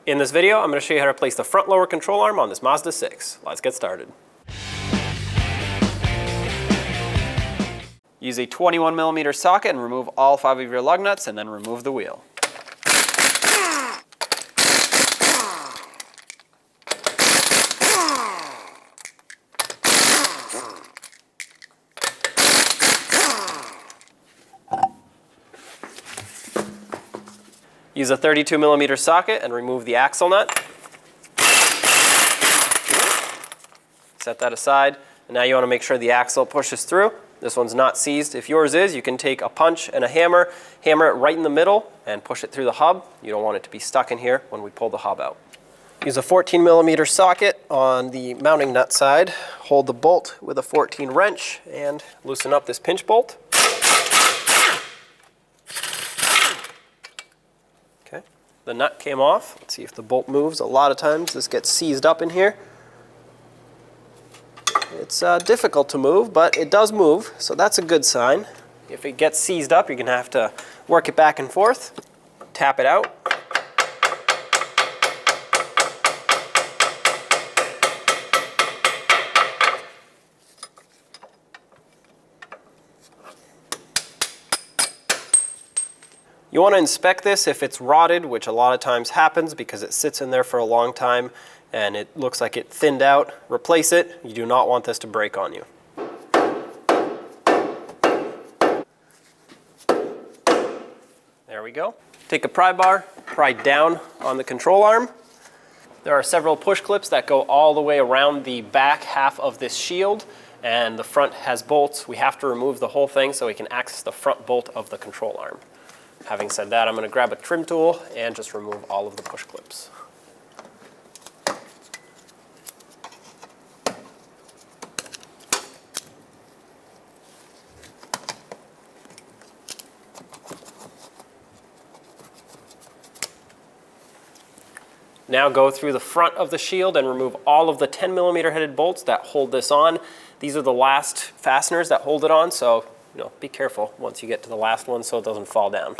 In this video, I'm going to show you how to place the front lower control arm on this Mazda 6. Let's get started. Use a 21mm socket and remove all 5 of your lug nuts and then remove the wheel. Use a 32mm socket and remove the axle nut. Set that aside. And now you want to make sure the axle pushes through. This one's not seized. If yours is, you can take a punch and a hammer it right in the middle and push it through the hub. You don't want it to be stuck in here when we pull the hub out. Use a 14mm socket on the mounting nut side. Hold the bolt with a 14 wrench and loosen up this pinch bolt. Okay, the nut came off. Let's see if the bolt moves. A lot of times this gets seized up in here. It's difficult to move, but it does move, so that's a good sign. If it gets seized up, you're going to have to work it back and forth, tap it out. You want to inspect this if it's rotted, which a lot of times happens because it sits in there for a long time and it looks like it thinned out. Replace it. You do not want this to break on you. There we go. Take a pry bar, pry down on the control arm. There are several push clips that go all the way around the back half of this shield, and the front has bolts. We have to remove the whole thing so we can access the front bolt of the control arm. Having said that, I'm going to grab a trim tool and just remove all of the push clips. Now go through the front of the shield and remove all of the 10mm headed bolts that hold this on. These are the last fasteners that hold it on, so be careful once you get to the last one so it doesn't fall down.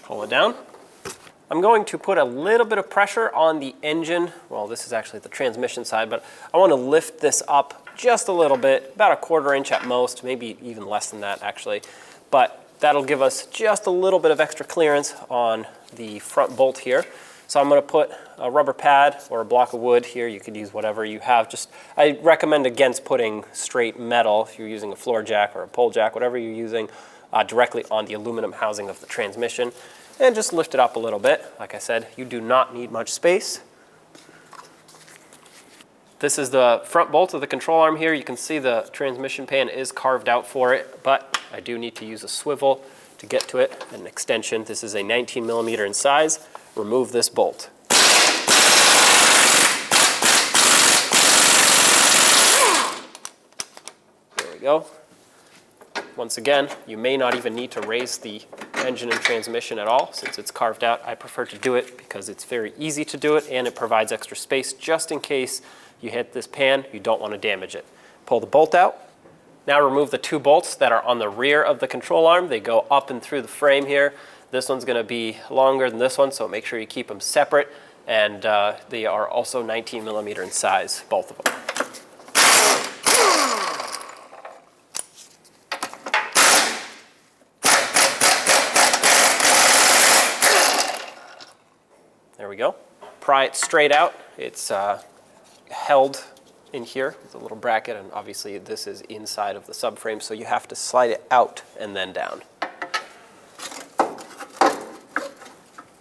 Pull it down. I'm going to put a little bit of pressure on the engine. Well, this is actually the transmission side, but I want to lift this up just a little bit, about 1/4 inch at most, maybe even less than that actually. But that'll give us just a little bit of extra clearance on the front bolt here. So I'm going to put a rubber pad or a block of wood here. You could use whatever you have. I recommend against putting straight metal, if you're using a floor jack or a pole jack, whatever you're using, directly on the aluminum housing of the transmission, and just lift it up a little bit. Like I said, you do not need much space. This is the front bolt of the control arm here. You can see the transmission pan is carved out for it, but I do need to use a swivel to get to it, an extension. This is a 19mm in size. Remove this bolt. There we go. Once again, you may not even need to raise the engine and transmission at all since it's carved out. I prefer to do it because it's very easy to do it and it provides extra space just in case you hit this pan, you don't want to damage it. Pull the bolt out. Now remove the 2 bolts that are on the rear of the control arm. They go up and through the frame here. This one's going to be longer than this one, so make sure you keep them separate. And they are also 19mm in size, both of them. There we go. Pry it straight out. It's held in here with a little bracket, and obviously this is inside of the subframe, so you have to slide it out and then down.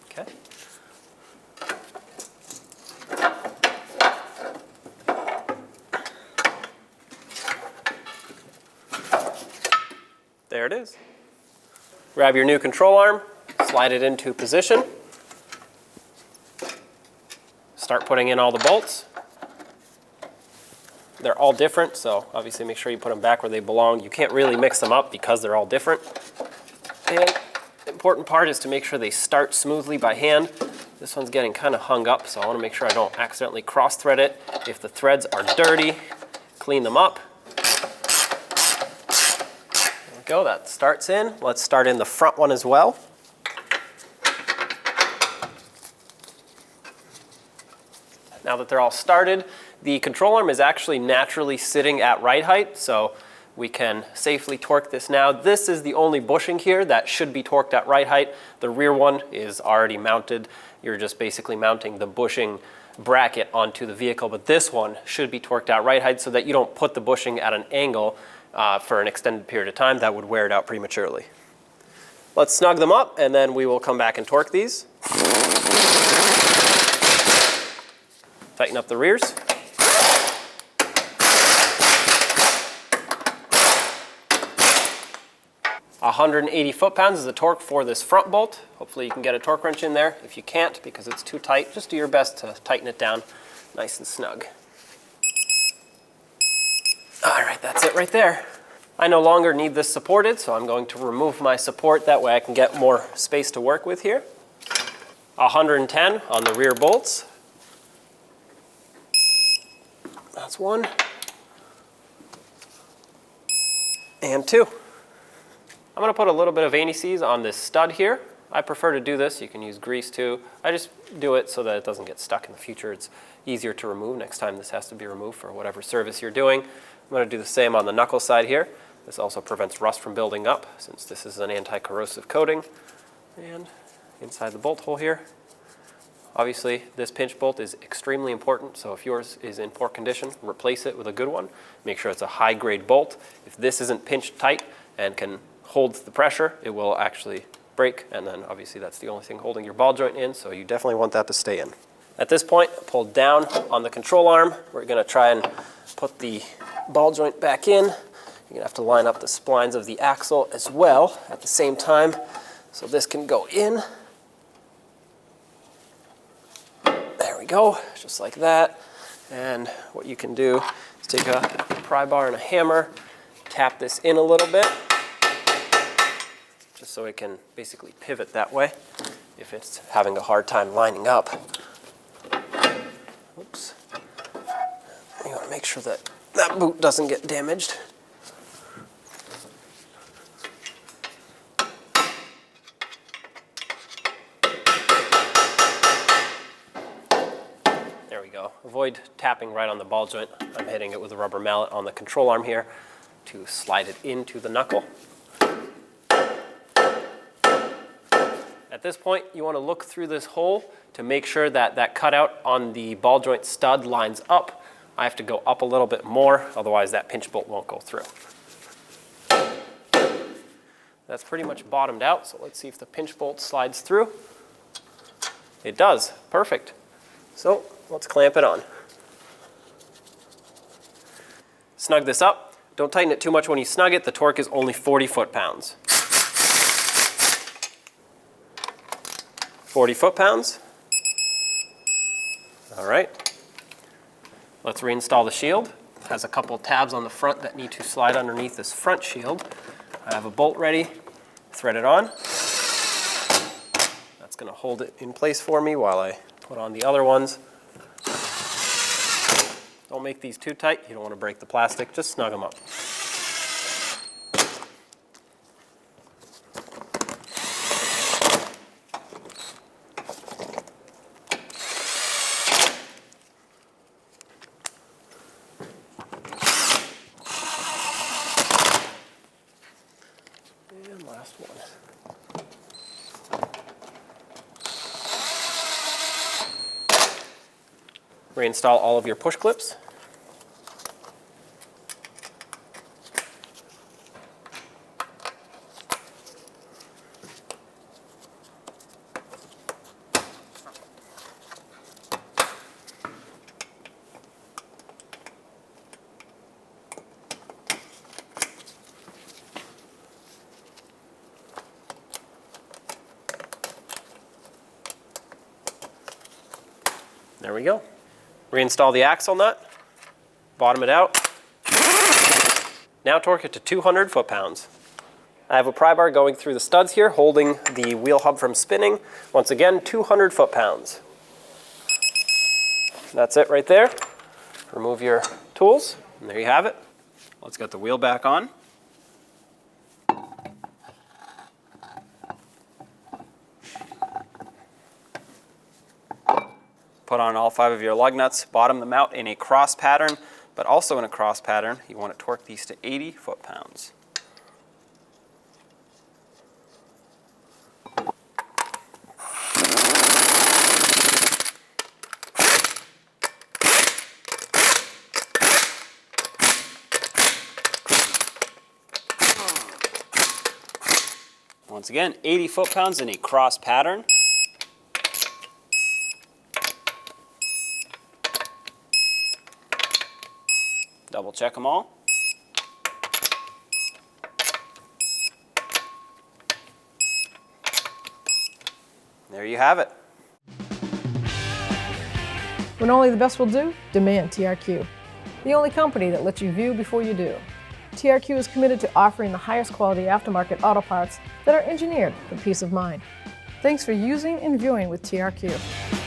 Okay. There it is. Grab your new control arm, slide it into position. Start putting in all the bolts. They're all different, so obviously make sure you put them back where they belong. You can't really mix them up because they're all different. And the important part is to make sure they start smoothly by hand. This one's getting kind of hung up, so I want to make sure I don't accidentally cross-thread it. If the threads are dirty, clean them up. There we go, that starts in. Let's start in the front one as well. Now that they're all started, the control arm is actually naturally sitting at right height, so we can safely torque this now. This is the only bushing here that should be torqued at right height. The rear one is already mounted. You're just basically mounting the bushing bracket onto the vehicle, but this one should be torqued at right height so that you don't put the bushing at an angle for an extended period of time. That would wear it out prematurely. Let's snug them up and then we will come back and torque these. Tighten up the rears. 180 foot-pounds is the torque for this front bolt. Hopefully you can get a torque wrench in there. If you can't, because it's too tight, just do your best to tighten it down nice and snug. All right, that's it right there. I no longer need this supported, so I'm going to remove my support. That way I can get more space to work with here. 110 on the rear bolts. That's one. And two. I'm going to put a little bit of anti-seize on this stud here. I prefer to do this. You can use grease too. I just do it so that it doesn't get stuck in the future. It's easier to remove next time this has to be removed for whatever service you're doing. I'm going to do the same on the knuckle side here. This also prevents rust from building up since this is an anti-corrosive coating. And inside the bolt hole here. Obviously, this pinch bolt is extremely important, so if yours is in poor condition, replace it with a good one. Make sure it's a high-grade bolt. If this isn't pinched tight and can hold the pressure, it will actually break, and then obviously that's the only thing holding your ball joint in, so you definitely want that to stay in. At this point, pull down on the control arm. We're going to try and put the ball joint back in. You're going to have to line up the splines of the axle as well at the same time, so this can go in. There we go, just like that. And what you can do is take a pry bar and a hammer, tap this in a little bit, just so it can basically pivot that way if it's having a hard time lining up. Oops. You want to make sure that that boot doesn't get damaged. There we go. Avoid tapping right on the ball joint. I'm hitting it with a rubber mallet on the control arm here to slide it into the knuckle. At this point, you want to look through this hole to make sure that that cutout on the ball joint stud lines up. I have to go up a little bit more, otherwise that pinch bolt won't go through. That's pretty much bottomed out, so let's see if the pinch bolt slides through. It does. Perfect. So let's clamp it on. Snug this up. Don't tighten it too much when you snug it. The torque is only 40 foot-pounds. 40 foot-pounds. All right. Let's reinstall the shield. It has a couple tabs on the front that need to slide underneath this front shield. I have a bolt ready. Thread it on. That's going to hold it in place for me while I put on the other ones. Don't make these too tight. You don't want to break the plastic. Just snug them up. And last one. Reinstall all of your push clips. There we go. Reinstall the axle nut, bottom it out. Now torque it to 200 foot-pounds. I have a pry bar going through the studs here, holding the wheel hub from spinning. Once again, 200 foot-pounds. That's it right there. Remove your tools, and there you have it. Let's get the wheel back on. Put on all 5 of your lug nuts, bottom them out in a cross pattern, but also in a cross pattern, you want to torque these to 80 foot-pounds. Once again, 80 foot-pounds in a cross pattern. Double check them all. There you have it. When only the best will do, demand TRQ. The only company that lets you view before you do. TRQ is committed to offering the highest quality aftermarket auto parts that are engineered for peace of mind. Thanks for using and viewing with TRQ.